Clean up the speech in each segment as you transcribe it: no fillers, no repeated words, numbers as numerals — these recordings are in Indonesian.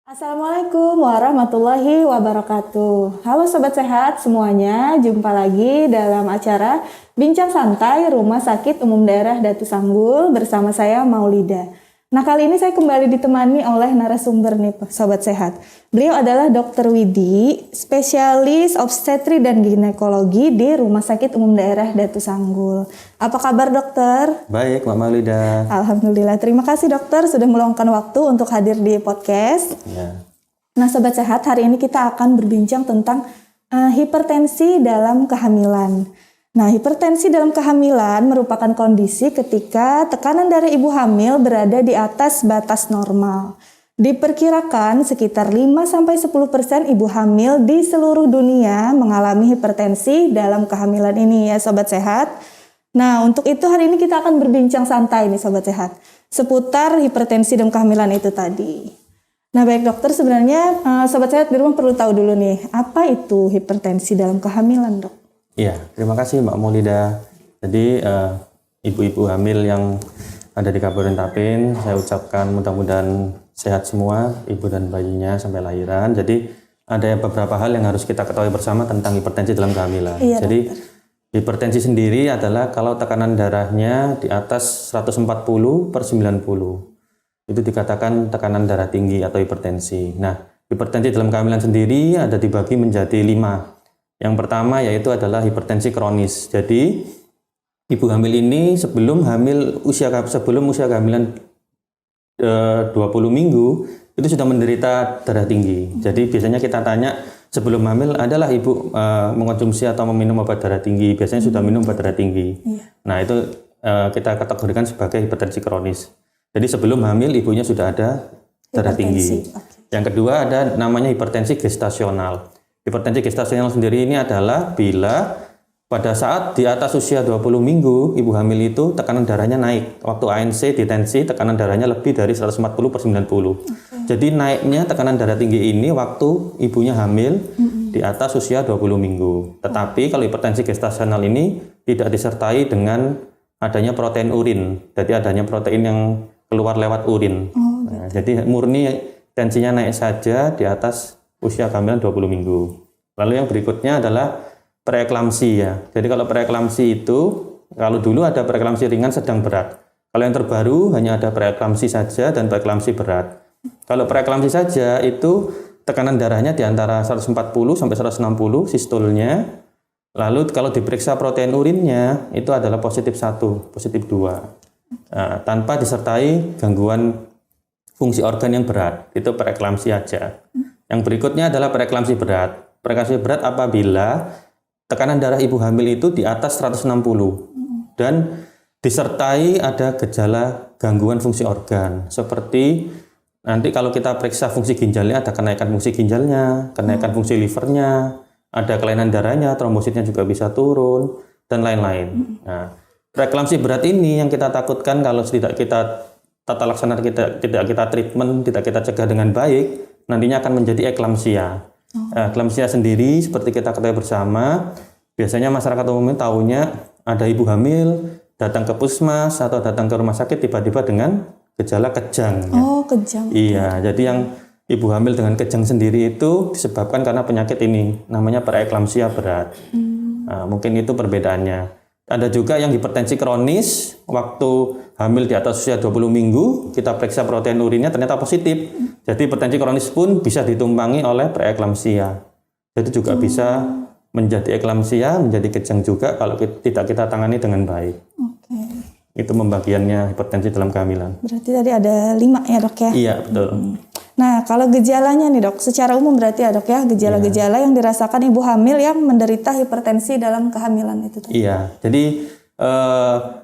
Assalamualaikum warahmatullahi wabarakatuh. Halo Sobat Sehat semuanya, jumpa lagi dalam acara Bincang Santai Rumah Sakit Umum Daerah Datu Sanggul bersama saya Maulida. Nah, kali ini saya kembali ditemani oleh narasumber nih Sobat Sehat. Beliau adalah Dr. Widi, spesialis obstetri dan ginekologi di Rumah Sakit Umum Daerah Datu Sanggul. Apa kabar dokter? Baik, Mbak Maulida. Alhamdulillah, terima kasih dokter sudah meluangkan waktu untuk hadir di podcast. Ya. Nah Sobat Sehat, hari ini kita akan berbincang tentang hipertensi dalam kehamilan. Nah, hipertensi dalam kehamilan merupakan kondisi ketika tekanan darah ibu hamil berada di atas batas normal. Diperkirakan sekitar 5-10% ibu hamil di seluruh dunia mengalami hipertensi dalam kehamilan ini ya Sobat Sehat. Nah, untuk itu hari ini kita akan berbincang santai nih Sobat Sehat seputar hipertensi dalam kehamilan itu tadi. Nah, baik dokter, sebenarnya Sobat Sehat di rumah perlu tahu dulu nih, apa itu hipertensi dalam kehamilan, Dok? Iya, terima kasih Mbak Maulida. Jadi ibu-ibu hamil yang ada di Kabupaten Tapin, saya ucapkan mudah-mudahan sehat semua, ibu dan bayinya sampai lahiran. Jadi ada beberapa hal yang harus kita ketahui bersama tentang hipertensi dalam kehamilan. Iya, Jadi hipertensi sendiri adalah kalau tekanan darahnya di atas 140/90. Itu dikatakan tekanan darah tinggi atau hipertensi. Nah, hipertensi dalam kehamilan sendiri ada dibagi menjadi 5. Yang pertama yaitu adalah hipertensi kronis. Jadi ibu hamil ini sebelum usia kehamilan 20 minggu itu sudah menderita darah tinggi. Jadi biasanya kita tanya sebelum hamil adalah ibu mengonsumsi atau meminum obat darah tinggi. Biasanya sudah minum obat darah tinggi. Nah, itu kita kategorikan sebagai hipertensi kronis. Jadi sebelum hamil ibunya sudah ada darah tinggi. Yang kedua ada namanya hipertensi gestasional. Hipertensi gestasional sendiri ini adalah bila pada saat di atas usia 20 minggu ibu hamil itu tekanan darahnya naik. Waktu ANC detensi tekanan darahnya lebih dari 140/90. Jadi naiknya tekanan darah tinggi ini waktu ibunya hamil di atas usia 20 minggu. Tetapi kalau hipertensi gestasional ini tidak disertai dengan adanya protein urin. Jadi adanya protein yang keluar lewat urin. Nah, jadi murni tensinya naik saja di atas usia kehamilan 20 minggu. Lalu yang berikutnya adalah preeklamsi ya. Jadi kalau preeklamsi itu, kalau dulu ada preeklamsi ringan, sedang, berat. Kalau yang terbaru hanya ada preeklamsi saja dan preeklamsi berat. Kalau preeklamsi saja itu tekanan darahnya di antara 140 sampai 160 sistolnya. Lalu kalau diperiksa protein urinnya itu adalah positif 1, positif 2. Nah, tanpa disertai gangguan fungsi organ yang berat. Itu preeklamsi aja. Yang berikutnya adalah preeklamsi berat. Preeklamsi berat apabila tekanan darah ibu hamil itu di atas 160 dan disertai ada gejala gangguan fungsi organ seperti nanti kalau kita periksa fungsi ginjalnya ada kenaikan fungsi ginjalnya, kenaikan fungsi livernya, ada kelainan darahnya, trombositnya juga bisa turun dan lain-lain. Nah, preeklamsi berat ini yang kita takutkan kalau tidak kita tata laksana tidak kita treatment, tidak kita cegah dengan baik, nantinya akan menjadi eklamsia. Eklamsia sendiri seperti kita ketahui bersama, biasanya masyarakat umumnya tahunya ada ibu hamil datang ke puskesmas atau datang ke rumah sakit tiba-tiba dengan gejala kejang. Oh, kejang. Iya, jadi yang ibu hamil dengan kejang sendiri itu disebabkan karena penyakit ini, namanya preeklamsia berat. Nah, mungkin itu perbedaannya. Ada juga yang hipertensi kronis, waktu hamil di atas usia 20 minggu, kita periksa protein urinnya ternyata positif. Jadi hipertensi kronis pun bisa ditumpangi oleh preeklamsia. Jadi juga bisa menjadi eklamsia, menjadi kejang juga kalau tidak kita tangani dengan baik. Itu pembagiannya hipertensi dalam kehamilan. Berarti tadi ada 5 ya dok ya? Iya, betul. Nah, kalau gejalanya nih dok, secara umum berarti ya dok ya, gejala-gejala yang dirasakan ibu hamil yang menderita hipertensi dalam kehamilan itu tadi. Iya, jadi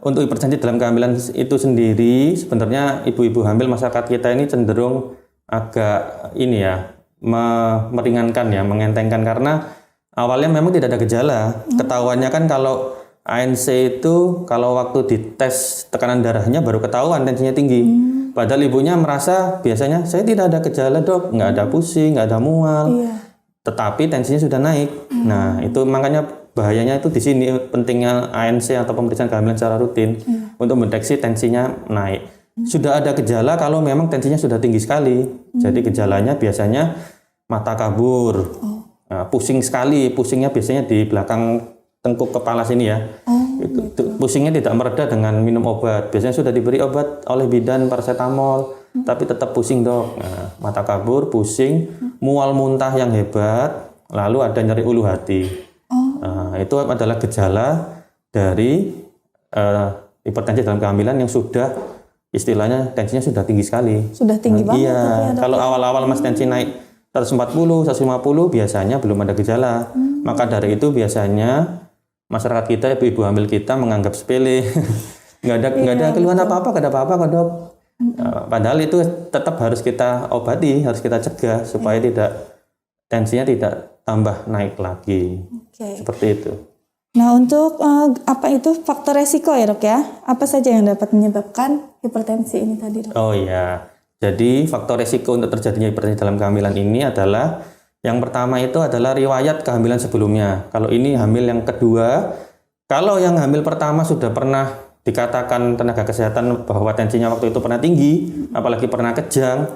untuk hipertensi dalam kehamilan itu sendiri sebenarnya ibu-ibu hamil masyarakat kita ini cenderung agak meringankan ya, mengentengkan karena awalnya memang tidak ada gejala. Ketahuannya kan kalau ANC itu kalau waktu dites tekanan darahnya baru ketahuan tensinya tinggi. Padahal ibunya merasa biasanya saya tidak ada gejala dok, nggak ada pusing, nggak ada mual, tetapi tensinya sudah naik. Nah itu makanya bahayanya itu di sini pentingnya ANC atau pemeriksaan kehamilan secara rutin untuk mendeteksi tensinya naik. sudah ada gejala kalau memang tensinya sudah tinggi sekali. Jadi gejalanya biasanya mata kabur, pusing sekali, pusingnya biasanya di belakang tengkuk kepala sini ya. Pusingnya tidak mereda dengan minum obat. Biasanya sudah diberi obat oleh bidan paracetamol, tapi tetap pusing dok. Nah, mata kabur, pusing, mual muntah yang hebat, lalu ada nyeri ulu hati. Nah, itu adalah gejala dari hipertensi dalam kehamilan yang sudah istilahnya tensinya sudah tinggi sekali. Sudah tinggi banget. Iya, kalau awal-awal mas tensi naik 140, 150 biasanya belum ada gejala. Maka dari itu biasanya masyarakat kita, ibu hamil kita menganggap sepele. nggak ada keluhan apa-apa, nggak ada apa-apa kok dok. Padahal itu tetap harus kita obati, harus kita cegah supaya tensinya tidak tambah naik lagi. Seperti itu. Nah, untuk apa itu faktor resiko ya dok ya? Apa saja yang dapat menyebabkan hipertensi ini tadi dok? Oh iya, jadi faktor resiko untuk terjadinya hipertensi dalam kehamilan ini adalah yang pertama itu adalah riwayat kehamilan sebelumnya. Kalau ini hamil yang kedua, kalau yang hamil pertama sudah pernah dikatakan tenaga kesehatan bahwa tensinya waktu itu pernah tinggi, apalagi pernah kejang,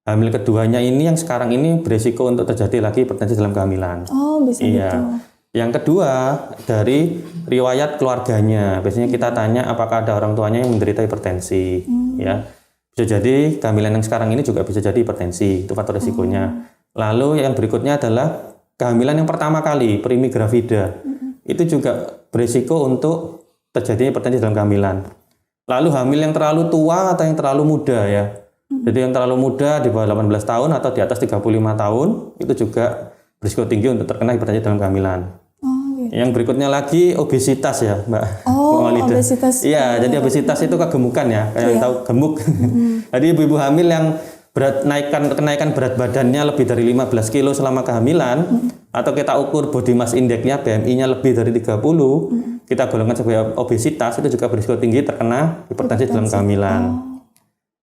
hamil keduanya ini yang sekarang ini berisiko untuk terjadi lagi hipertensi dalam kehamilan. Oh, bisa gitu. Yang kedua, dari riwayat keluarganya. Biasanya kita tanya apakah ada orang tuanya yang menderita hipertensi. Ya, bisa jadi kehamilan yang sekarang ini juga bisa jadi hipertensi. Itu faktor risikonya. Lalu yang berikutnya adalah kehamilan yang pertama kali, primigravida. Itu juga berisiko untuk terjadinya hipertensi dalam kehamilan. Lalu hamil yang terlalu tua atau yang terlalu muda ya. Jadi yang terlalu muda di bawah 18 tahun atau di atas 35 tahun itu juga berisiko tinggi untuk terkena hipertensi dalam kehamilan. Yang berikutnya lagi obesitas ya Mbak. Obesitas. Iya, jadi obesitas itu kegemukan ya, kayak yang tahu gemuk. Jadi ibu-ibu hamil yang kenaikan berat badannya lebih dari 15 kilo selama kehamilan, atau kita ukur body mass index-nya, BMI-nya lebih dari 30, kita golongkan sebagai obesitas, itu juga berisiko tinggi terkena hipertensi dalam kehamilan.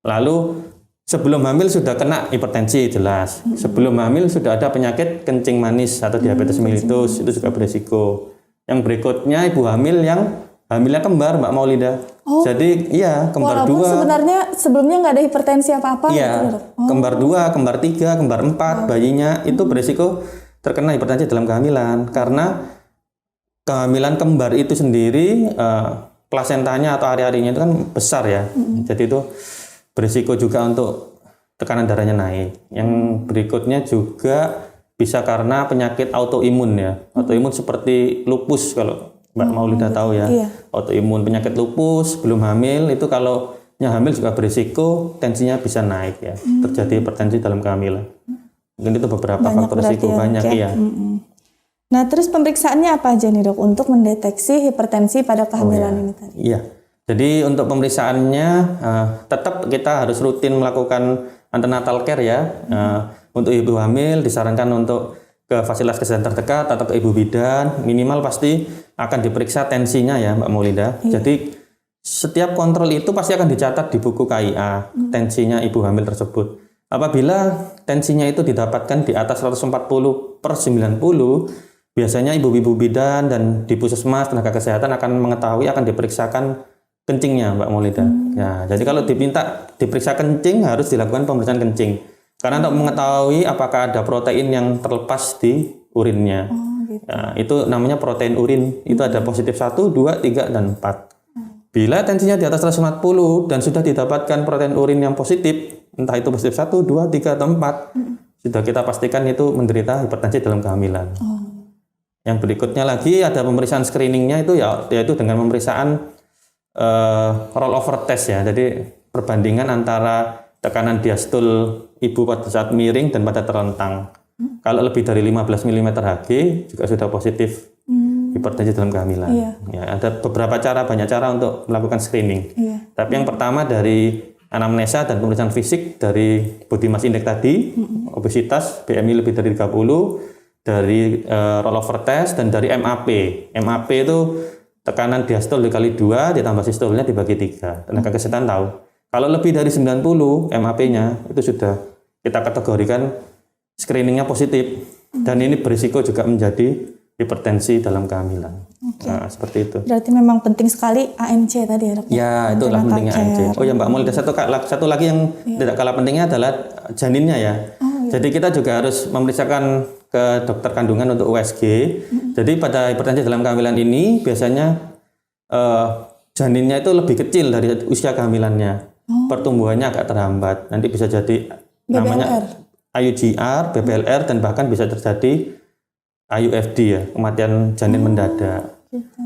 Lalu sebelum hamil sudah kena hipertensi jelas. Sebelum hamil sudah ada penyakit kencing manis atau diabetes mellitus, itu juga berisiko. Yang berikutnya ibu hamil yang hamilnya kembar Mbak Maulida. Jadi iya kembar walaupun 2. sebenarnya sebelumnya nggak ada hipertensi apa-apa. Iya, gitu, kembar 2, kembar 3, kembar 4 bayinya itu berisiko terkena hipertensi dalam kehamilan karena kehamilan kembar itu sendiri plasentanya atau ari-arinya itu kan besar ya. Jadi itu berisiko juga untuk tekanan darahnya naik. Yang berikutnya juga bisa karena penyakit autoimun ya. Autoimun seperti lupus kalau Mbak Maulida tahu ya. Autoimun penyakit lupus belum hamil itu kalau yang hamil juga berisiko tensinya bisa naik ya. Terjadi hipertensi dalam kehamilan. Mungkin itu beberapa faktor risiko banyak ya. Nah, terus pemeriksaannya apa aja nih dok untuk mendeteksi hipertensi pada kehamilan ini tadi? Iya. Jadi untuk pemeriksaannya tetap kita harus rutin melakukan antenatal care ya. Untuk ibu hamil disarankan untuk ke fasilitas kesehatan terdekat atau ke ibu bidan, minimal pasti akan diperiksa tensinya ya Mbak Maulida. Jadi setiap kontrol itu pasti akan dicatat di buku KIA, tensinya ibu hamil tersebut. Apabila tensinya itu didapatkan di atas 140/90, biasanya ibu-ibu bidan dan di puskesmas tenaga kesehatan akan mengetahui akan diperiksakan kencingnya Mbak Maulida. Ya, jadi kalau diminta diperiksa kencing harus dilakukan pemeriksaan kencing. Karena untuk mengetahui apakah ada protein yang terlepas di urinnya. Nah, itu namanya protein urin. Itu ada positif 1, 2, 3, dan 4. Bila tensinya di atas 140 dan sudah didapatkan protein urin yang positif, entah itu positif 1, 2, 3, atau 4, sudah kita pastikan itu menderita hipertensi dalam kehamilan. Yang berikutnya lagi ada pemeriksaan screeningnya itu yaitu dengan pemeriksaan rollover test ya. Jadi perbandingan antara tekanan diastul ibu pada saat miring dan pada terlentang. Kalau lebih dari 15 mm Hg juga sudah positif hipertensi dalam kehamilan. Ya, ada beberapa cara, banyak cara untuk melakukan screening. Tapi yang pertama dari anamnesa dan pemeriksaan fisik dari body mass index tadi, obesitas, BMI lebih dari 30, dari rollover test dan dari MAP. MAP itu tekanan diastol dikali 2 ditambah sistolnya dibagi 3. Tenaga kesehatan tahu. Kalau lebih dari 90 MAP-nya itu sudah kita kategorikan screeningnya positif dan ini berisiko juga menjadi hipertensi dalam kehamilan. Nah, seperti itu. Berarti memang penting sekali ANC tadi ya dok? Ya, itulah pentingnya ANC. Oh ya Mbak Maulida, satu lagi yang tidak kalah pentingnya adalah janinnya ya. Jadi kita juga harus memeriksakan ke dokter kandungan untuk USG. Jadi pada hipertensi dalam kehamilan ini biasanya janinnya itu lebih kecil dari usia kehamilannya. Pertumbuhannya agak terhambat. Nanti bisa jadi namanya IUGR, BBLR, dan bahkan bisa terjadi IUFD ya, kematian janin mendadak.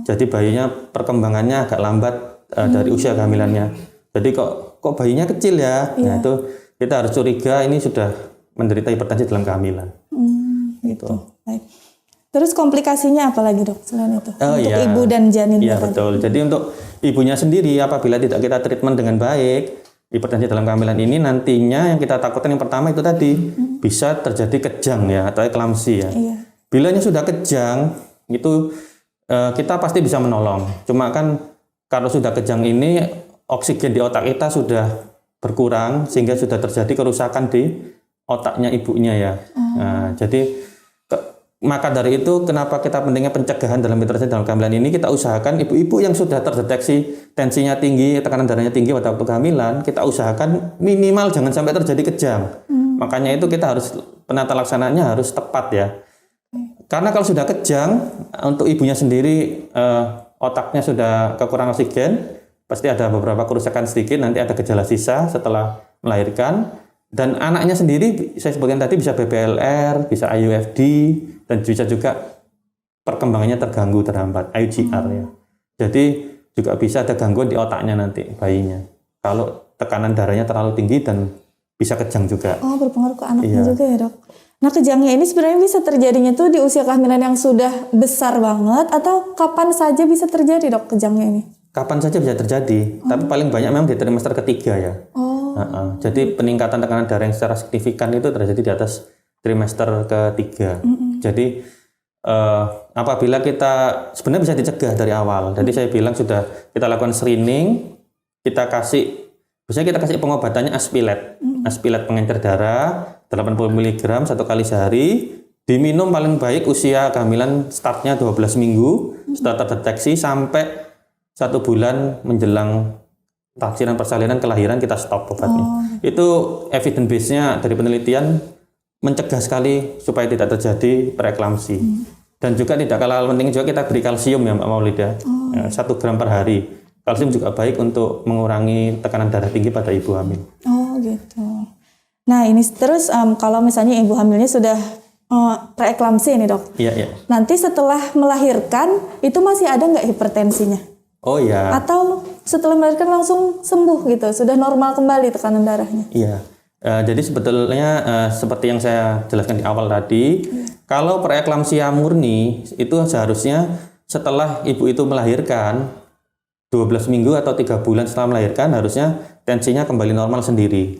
Jadi bayinya perkembangannya agak lambat dari usia kehamilannya. Jadi kok bayinya kecil ya? Nah itu kita harus curiga ini sudah menderita hipertensi dalam kehamilan. Gitu. Baik. Terus komplikasinya apa lagi dok selain itu? Untuk ibu dan janin. Iya betul. Jadi untuk ibunya sendiri apabila tidak kita treatment dengan baik, hipertensi dalam kehamilan ini nantinya yang kita takutkan yang pertama itu tadi bisa terjadi kejang ya atau eklamsi ya. Bilanya sudah kejang itu kita pasti bisa menolong. Cuma kan kalau sudah kejang ini oksigen di otak kita sudah berkurang sehingga sudah terjadi kerusakan di otaknya ibunya ya. Nah, jadi maka dari itu kenapa kita pentingnya pencegahan dalam hipertensi dalam kehamilan ini, kita usahakan ibu-ibu yang sudah terdeteksi tensinya tinggi, tekanan darahnya tinggi pada waktu kehamilan, kita usahakan minimal jangan sampai terjadi kejang. Makanya itu kita harus penata laksanaannya harus tepat ya. Karena kalau sudah kejang, untuk ibunya sendiri otaknya sudah kekurangan oksigen, pasti ada beberapa kerusakan sedikit, nanti ada gejala sisa setelah melahirkan. Dan anaknya sendiri, saya sebutkan tadi bisa BBLR, bisa IUFD, dan bisa juga perkembangannya terganggu, terhambat, IUGR ya. Jadi juga bisa ada gangguan di otaknya nanti bayinya. Kalau tekanan darahnya terlalu tinggi dan bisa kejang juga. Oh, berpengaruh ke anaknya juga ya dok? Nah kejangnya ini sebenarnya bisa terjadinya tuh di usia kehamilan yang sudah besar banget atau kapan saja bisa terjadi dok kejangnya ini? Kapan saja bisa terjadi, tapi paling banyak memang di trimester ketiga ya. Jadi peningkatan tekanan darah yang secara signifikan itu terjadi di atas trimester ketiga. Jadi apabila kita sebenarnya bisa dicegah dari awal. Jadi saya bilang sudah kita lakukan screening, biasanya kita kasih pengobatannya aspilet. Aspilet pengencer darah 80 mg 1 kali sehari, diminum paling baik usia kehamilan startnya 12 minggu setelah terdeteksi sampai 1 bulan menjelang taksiran persalinan kelahiran kita stop obatnya. Itu evidence base-nya dari penelitian mencegah sekali supaya tidak terjadi preeklamsi. Dan juga tidak kalah penting juga kita beri kalsium ya Mbak Maulida. 1 gram per hari. Kalsium juga baik untuk mengurangi tekanan darah tinggi pada ibu hamil. Oh gitu. Nah ini terus kalau misalnya ibu hamilnya sudah preeklamsi ini dok. Iya. Nanti setelah melahirkan itu masih ada nggak hipertensinya? Oh iya. Atau setelah melahirkan langsung sembuh gitu, sudah normal kembali tekanan darahnya? Iya. Jadi sebetulnya seperti yang saya jelaskan di awal tadi, kalau preeklamsia murni itu seharusnya setelah ibu itu melahirkan 12 minggu atau 3 bulan setelah melahirkan harusnya tensinya kembali normal sendiri.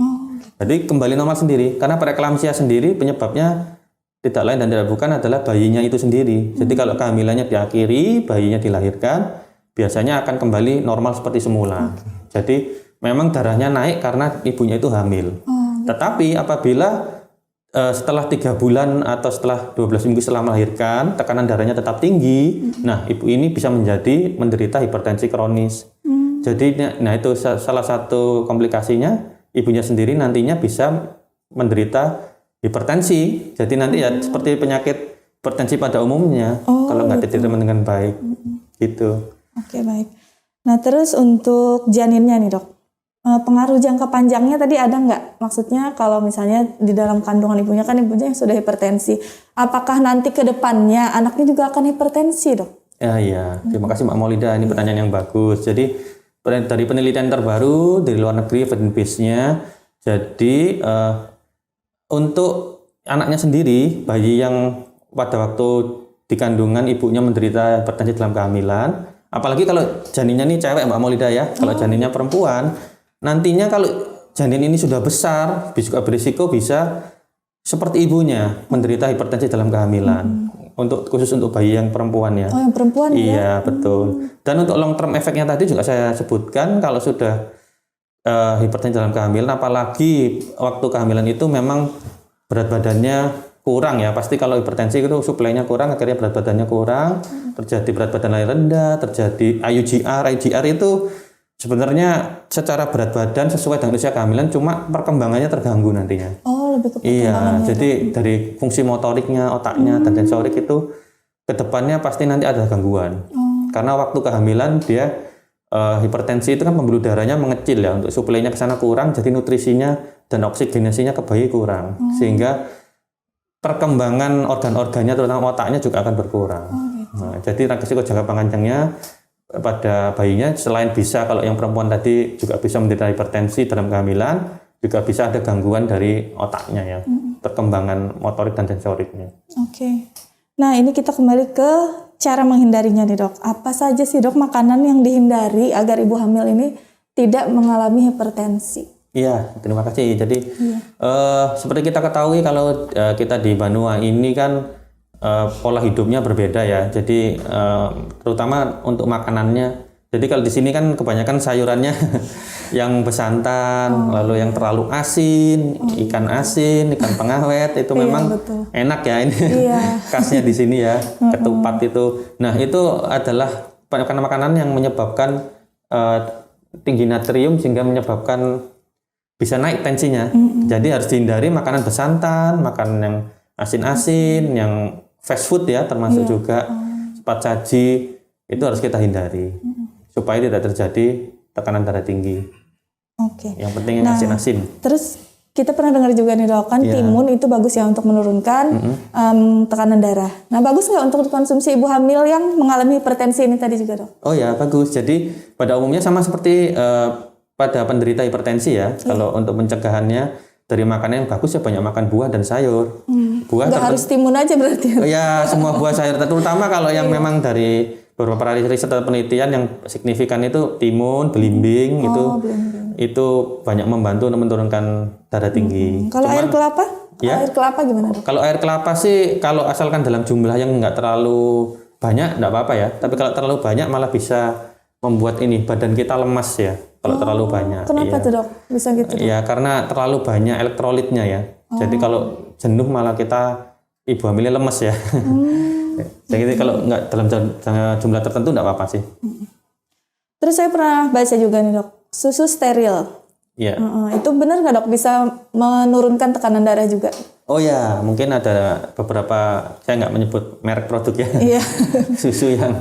Jadi kembali normal sendiri karena preeklamsia sendiri penyebabnya tidak lain dan tidak bukan adalah bayinya itu sendiri. Jadi kalau kehamilannya diakhiri, bayinya dilahirkan, biasanya akan kembali normal seperti semula. Jadi memang darahnya naik karena ibunya itu hamil. Tetapi apabila setelah 3 bulan atau setelah 12 minggu setelah melahirkan, tekanan darahnya tetap tinggi, nah ibu ini bisa menderita hipertensi kronis. Jadi nah itu salah satu komplikasinya, ibunya sendiri nantinya bisa menderita hipertensi. Jadi nanti ya seperti penyakit hipertensi pada umumnya kalau nggak ditreatment dengan baik. Gitu. Oke, baik. Nah terus untuk janinnya nih dok, pengaruh jangka panjangnya tadi ada nggak? Maksudnya kalau misalnya di dalam kandungan ibunya kan ibunya sudah hipertensi, apakah nanti ke depannya anaknya juga akan hipertensi dok? Iya. Terima kasih Mbak Maulida, ini pertanyaan yang bagus. Jadi dari penelitian terbaru dari luar negeri, evidence base-nya, jadi untuk anaknya sendiri, bayi yang pada waktu di kandungan ibunya menderita hipertensi dalam kehamilan, apalagi kalau janinnya ini cewek Mbak Maulida ya, kalau janinnya perempuan, nantinya kalau janin ini sudah besar, juga berisiko bisa seperti ibunya menderita hipertensi dalam kehamilan. Khusus untuk bayi yang perempuan ya. Oh yang perempuan ya? Iya betul. Dan untuk long term efeknya tadi juga saya sebutkan kalau sudah hipertensi dalam kehamilan, apalagi waktu kehamilan itu memang berat badannya kurang ya. Pasti kalau hipertensi itu suplainya kurang, akhirnya berat badannya kurang, terjadi berat badan lahir rendah, terjadi IUGR. IUGR itu sebenarnya secara berat badan sesuai dengan usia kehamilan, cuma perkembangannya terganggu nantinya. Oh, lebih ke Iya, perkembangannya, jadi dari fungsi motoriknya, otaknya, dan sensorik itu ke depannya pasti nanti ada gangguan. Karena waktu kehamilan dia hipertensi itu kan pembuluh darahnya mengecil ya, untuk suplainya ke sana kurang, jadi nutrisinya dan oksigenasinya ke bayi kurang, sehingga perkembangan organ-organnya terutama otaknya juga akan berkurang. Nah, jadi resiko jangka panjangnya pada bayinya selain bisa kalau yang perempuan tadi juga bisa menderita hipertensi dalam kehamilan, juga bisa ada gangguan dari otaknya ya, perkembangan motorik dan sensoriknya. Oke. Nah, ini kita kembali ke cara menghindarinya nih dok. Apa saja sih dok makanan yang dihindari agar ibu hamil ini tidak mengalami hipertensi? Iya, terima kasih. Jadi seperti kita ketahui kalau kita di Banua ini kan pola hidupnya berbeda ya. Jadi terutama untuk makanannya. Jadi kalau di sini kan kebanyakan sayurannya yang besantan, lalu yang terlalu asin, ikan pengawet itu memang betul. enak ya ini. Khasnya di sini ya, ketupat itu. Nah, itu adalah makanan yang menyebabkan tinggi natrium sehingga menyebabkan bisa naik tensinya. Jadi harus dihindari makanan besantan, makanan yang asin-asin, yang fast food ya, termasuk juga cepat saji, itu harus kita hindari supaya tidak terjadi tekanan darah tinggi. Oke. Yang penting yang asin-asin. Terus kita pernah dengar juga nih dok, kan timun itu bagus ya untuk menurunkan tekanan darah. Nah, bagus nggak untuk dikonsumsi ibu hamil yang mengalami hipertensi ini tadi juga dok? Oh ya, bagus. Jadi pada umumnya sama seperti pada penderita hipertensi ya. Kalau untuk pencegahannya dari makanan yang bagus ya banyak makan buah dan sayur. Buah nggak harus timun aja berarti. Ya, semua buah sayur, terutama kalau yang memang dari beberapa riset atau penelitian yang signifikan itu timun, belimbing itu banyak membantu untuk menurunkan darah tinggi. Kalau air kelapa? Ya? Air kelapa gimana dok? Kalau air kelapa sih kalau asalkan dalam jumlah yang nggak terlalu banyak nggak apa-apa ya. Tapi kalau terlalu banyak malah bisa membuat ini badan kita lemas ya. Kalau terlalu banyak. Kenapa tuh dok? Bisa gitu? Ya karena terlalu banyak elektrolitnya ya. Jadi kalau jenuh malah kita ibu hamilnya lemes ya. Jadi kalau nggak dalam jumlah tertentu nggak apa-apa sih. Terus saya pernah baca juga nih dok, susu steril. Iya. Itu benar nggak dok bisa menurunkan tekanan darah juga? Oh ya, mungkin ada beberapa, saya nggak menyebut merek produk ya. Susu yang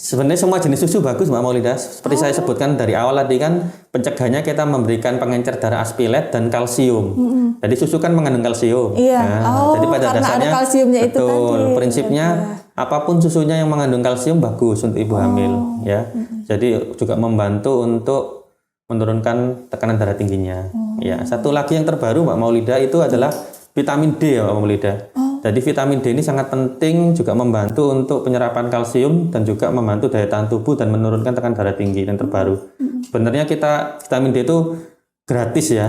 sebenarnya semua jenis susu bagus Mbak Maulida. Seperti saya sebutkan dari awal tadi kan pencegahannya kita memberikan pengencer darah aspilet dan kalsium. Jadi susu kan mengandung kalsium. Jadi pada dasarnya ada kalsiumnya itu betul. tadi. Prinsipnya apapun susunya yang mengandung kalsium bagus untuk ibu hamil ya. Jadi juga membantu untuk menurunkan tekanan darah tingginya. Ya, satu lagi yang terbaru Mbak Maulida itu adalah vitamin D ya Mbak Maulida. Jadi vitamin D ini sangat penting juga membantu untuk penyerapan kalsium dan juga membantu daya tahan tubuh dan menurunkan tekanan darah tinggi yang terbaru. Sebenarnya vitamin D itu gratis ya.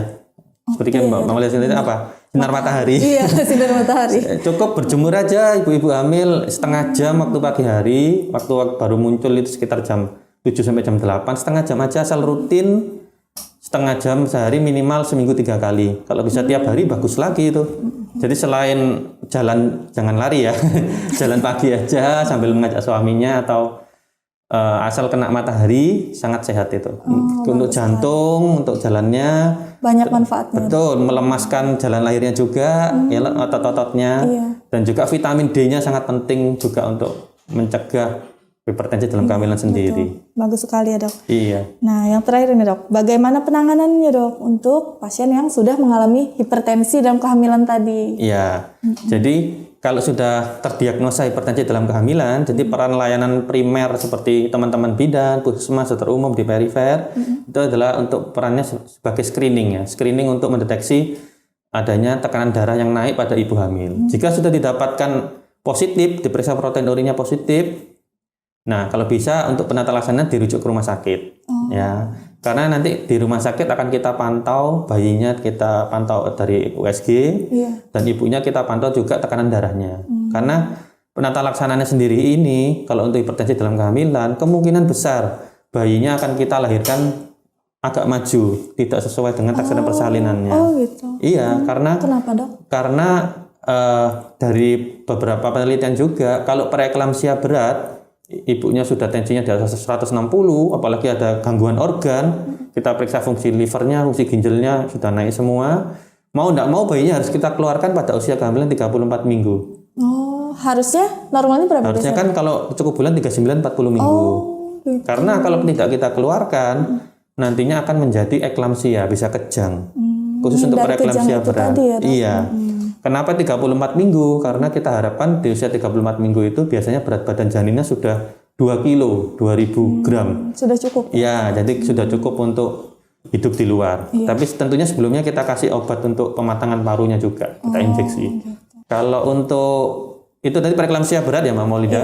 Seperti yang Mbak Maulida sendiri apa? Sinar matahari. Iya, sinar matahari. Cukup berjemur aja ibu-ibu hamil setengah jam waktu pagi hari, waktu baru muncul itu sekitar jam 7 sampai jam 8, setengah jam aja asal rutin setengah jam sehari minimal seminggu 3 kali. Kalau bisa tiap hari bagus lagi itu. Jadi selain jalan jangan lari ya, jalan pagi aja sambil mengajak suaminya atau asal kena matahari sangat sehat itu. Untuk jantung, untuk jalannya banyak manfaatnya. Betul, melemaskan jalan lahirnya juga, ya otot-ototnya, dan juga vitamin D-nya sangat penting juga untuk mencegah hipertensi dalam kehamilan sendiri. Bagus sekali ya dok. Iya. Nah yang terakhir ini dok, bagaimana penanganannya dok untuk pasien yang sudah mengalami hipertensi dalam kehamilan tadi? Iya. Jadi kalau sudah terdiagnosa hipertensi dalam kehamilan, jadi peran layanan primer seperti teman-teman bidan, puskesmas, dokter umum di perifer, itu adalah untuk perannya sebagai screening ya, screening untuk mendeteksi adanya tekanan darah yang naik pada ibu hamil. Jika sudah didapatkan positif, diperiksa protein urinnya positif, nah kalau bisa untuk penata laksana dirujuk ke rumah sakit, ya, karena nanti di rumah sakit akan kita pantau bayinya, kita pantau dari USG, dan ibunya kita pantau juga tekanan darahnya. Karena penata laksananya sendiri ini, kalau untuk hipertensi dalam kehamilan, kemungkinan besar bayinya akan kita lahirkan agak maju, tidak sesuai dengan takaran persalinannya. Oh gitu. Iya, karena kenapa dok? Karena dari beberapa penelitian juga, kalau preeklamsia berat, ibunya sudah tensinya di atas 160, apalagi ada gangguan organ, kita periksa fungsi livernya, fungsi ginjalnya sudah naik semua. Mau tidak mau bayinya harus kita keluarkan pada usia kehamilan 34 minggu. Oh, harusnya normalnya berapa? Harusnya kan kalau cukup bulan 39-40 minggu. Oh, gitu. Karena kalau tidak kita keluarkan, nantinya akan menjadi eklamsia, bisa kejang. Khusus untuk preeklamsia berat. Ya, iya. Kenapa 34 minggu? Karena kita harapkan di usia 34 minggu itu biasanya berat badan janinnya sudah 2 kilo, 2000 gram. Sudah cukup. Iya, jadi sudah cukup untuk hidup di luar. Iya. Tapi tentunya sebelumnya kita kasih obat untuk pematangan parunya juga, kita injeksi. Gitu. Kalau untuk itu tadi preeklamsia berat ya Mbak Maulida.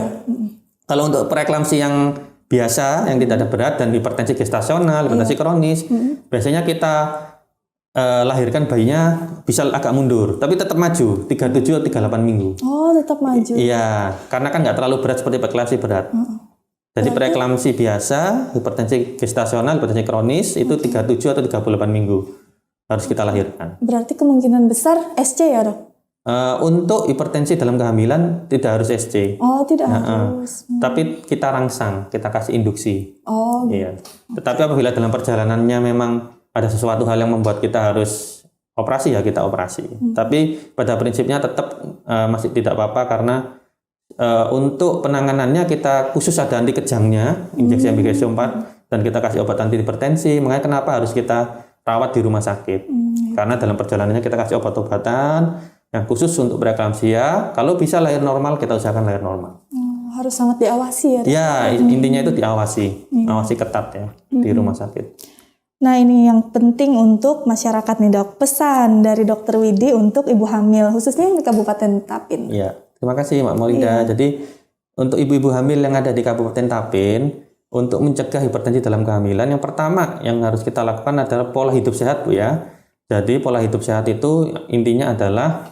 Kalau untuk preeklamsia yang biasa, yang tidak ada berat dan hipertensi gestasional, hipertensi kronis, biasanya kita lahirkan bayinya bisa agak mundur, tapi tetap maju 37 atau 38 minggu. Oh, tetap maju. Iya, karena kan nggak terlalu berat seperti preeklamsi berat. Jadi preeklamsi biasa, hipertensi gestasional, hipertensi kronis itu 37 atau 38 minggu harus kita lahirkan. Berarti kemungkinan besar SC ya, Dok? Untuk hipertensi dalam kehamilan tidak harus SC. Oh, tidak harus. Tapi kita rangsang, kita kasih induksi. Oh, iya. Tetapi apabila dalam perjalanannya memang ada sesuatu hal yang membuat kita harus operasi, ya kita operasi. Tapi pada prinsipnya tetap masih tidak apa-apa karena untuk penanganannya kita khusus ada anti kejangnya, injeksi MBGSO 4, dan kita kasih obat anti hipertensi. Makanya kenapa harus kita rawat di rumah sakit? Karena dalam perjalanannya kita kasih obat-obatan yang khusus untuk preeklamsia. Kalau bisa lahir normal, kita usahakan lahir normal. Harus sangat diawasi ya, Dok? Ya, intinya itu diawasi, awasi ketat ya di rumah sakit. Nah, ini yang penting untuk masyarakat nih, Dok. Pesan dari Dokter Widi untuk ibu hamil, khususnya di Kabupaten Tapin. Iya, terima kasih Mbak Maulida. Jadi untuk ibu-ibu hamil yang ada di Kabupaten Tapin, untuk mencegah hipertensi dalam kehamilan, yang pertama yang harus kita lakukan adalah pola hidup sehat, Bu ya. Jadi pola hidup sehat itu intinya adalah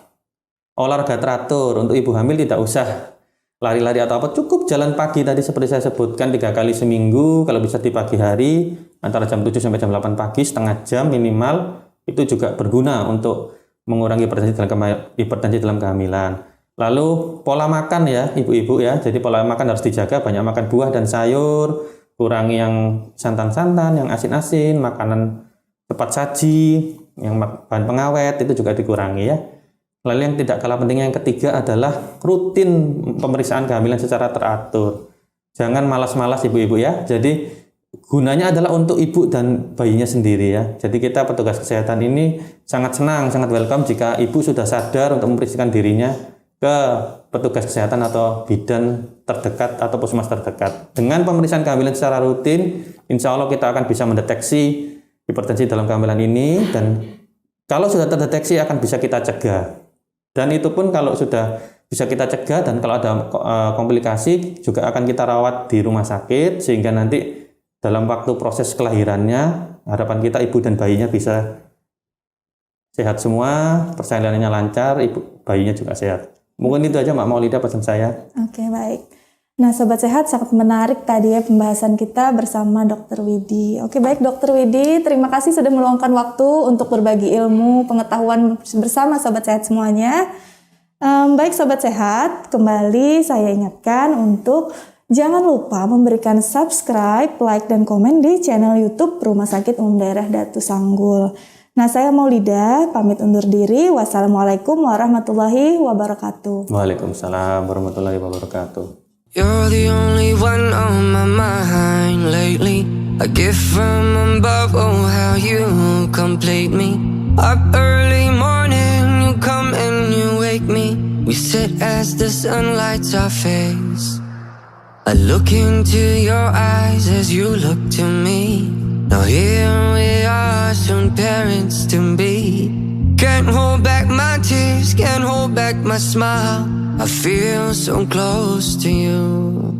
olahraga teratur. Untuk ibu hamil tidak usah lari-lari atau apa, cukup jalan pagi tadi seperti saya sebutkan 3 kali seminggu, kalau bisa di pagi hari antara jam 7 sampai jam 8 pagi, setengah jam minimal, itu juga berguna untuk mengurangi hipertensi dalam kehamilan. Lalu pola makan ya ibu-ibu ya, jadi pola makan harus dijaga, banyak makan buah dan sayur, kurangi yang santan-santan, yang asin-asin, makanan cepat saji, yang bahan pengawet itu juga dikurangi ya. Lalu yang tidak kalah penting yang ketiga adalah rutin pemeriksaan kehamilan secara teratur. Jangan malas-malas ibu-ibu ya. Jadi gunanya adalah untuk ibu dan bayinya sendiri ya. Jadi kita petugas kesehatan ini sangat senang, sangat welcome jika ibu sudah sadar untuk memeriksakan dirinya ke petugas kesehatan atau bidan terdekat atau puskesmas terdekat. Dengan pemeriksaan kehamilan secara rutin, insya Allah kita akan bisa mendeteksi hipertensi dalam kehamilan ini, dan kalau sudah terdeteksi akan bisa kita cegah. Dan itu pun kalau sudah bisa kita cegah, dan kalau ada komplikasi juga akan kita rawat di rumah sakit, sehingga nanti dalam waktu proses kelahirannya harapan kita ibu dan bayinya bisa sehat semua, persalinannya lancar, ibu bayinya juga sehat. Mungkin itu aja Mbak Maulida pesan saya. Oke, baik. Nah, Sobat Sehat, sangat menarik tadi ya pembahasan kita bersama Dr. Widi. Oke, baik Dr. Widi, terima kasih sudah meluangkan waktu untuk berbagi ilmu, pengetahuan bersama Sobat Sehat semuanya. Baik Sobat Sehat, kembali saya ingatkan untuk jangan lupa memberikan subscribe, like, dan komen di channel YouTube Rumah Sakit Umum Daerah Datu Sanggul. Nah, saya Maulida, pamit undur diri. Wassalamualaikum warahmatullahi wabarakatuh. Waalaikumsalam warahmatullahi wabarakatuh. You're the only one on my mind lately. A gift from above, oh how you complete me. Up early morning, you come and you wake me. We sit as the sun lights our face. I look into your eyes as you look to me. Now here we are, soon parents to be. Can't hold back my tears, can't hold back my smile. I feel so close to you.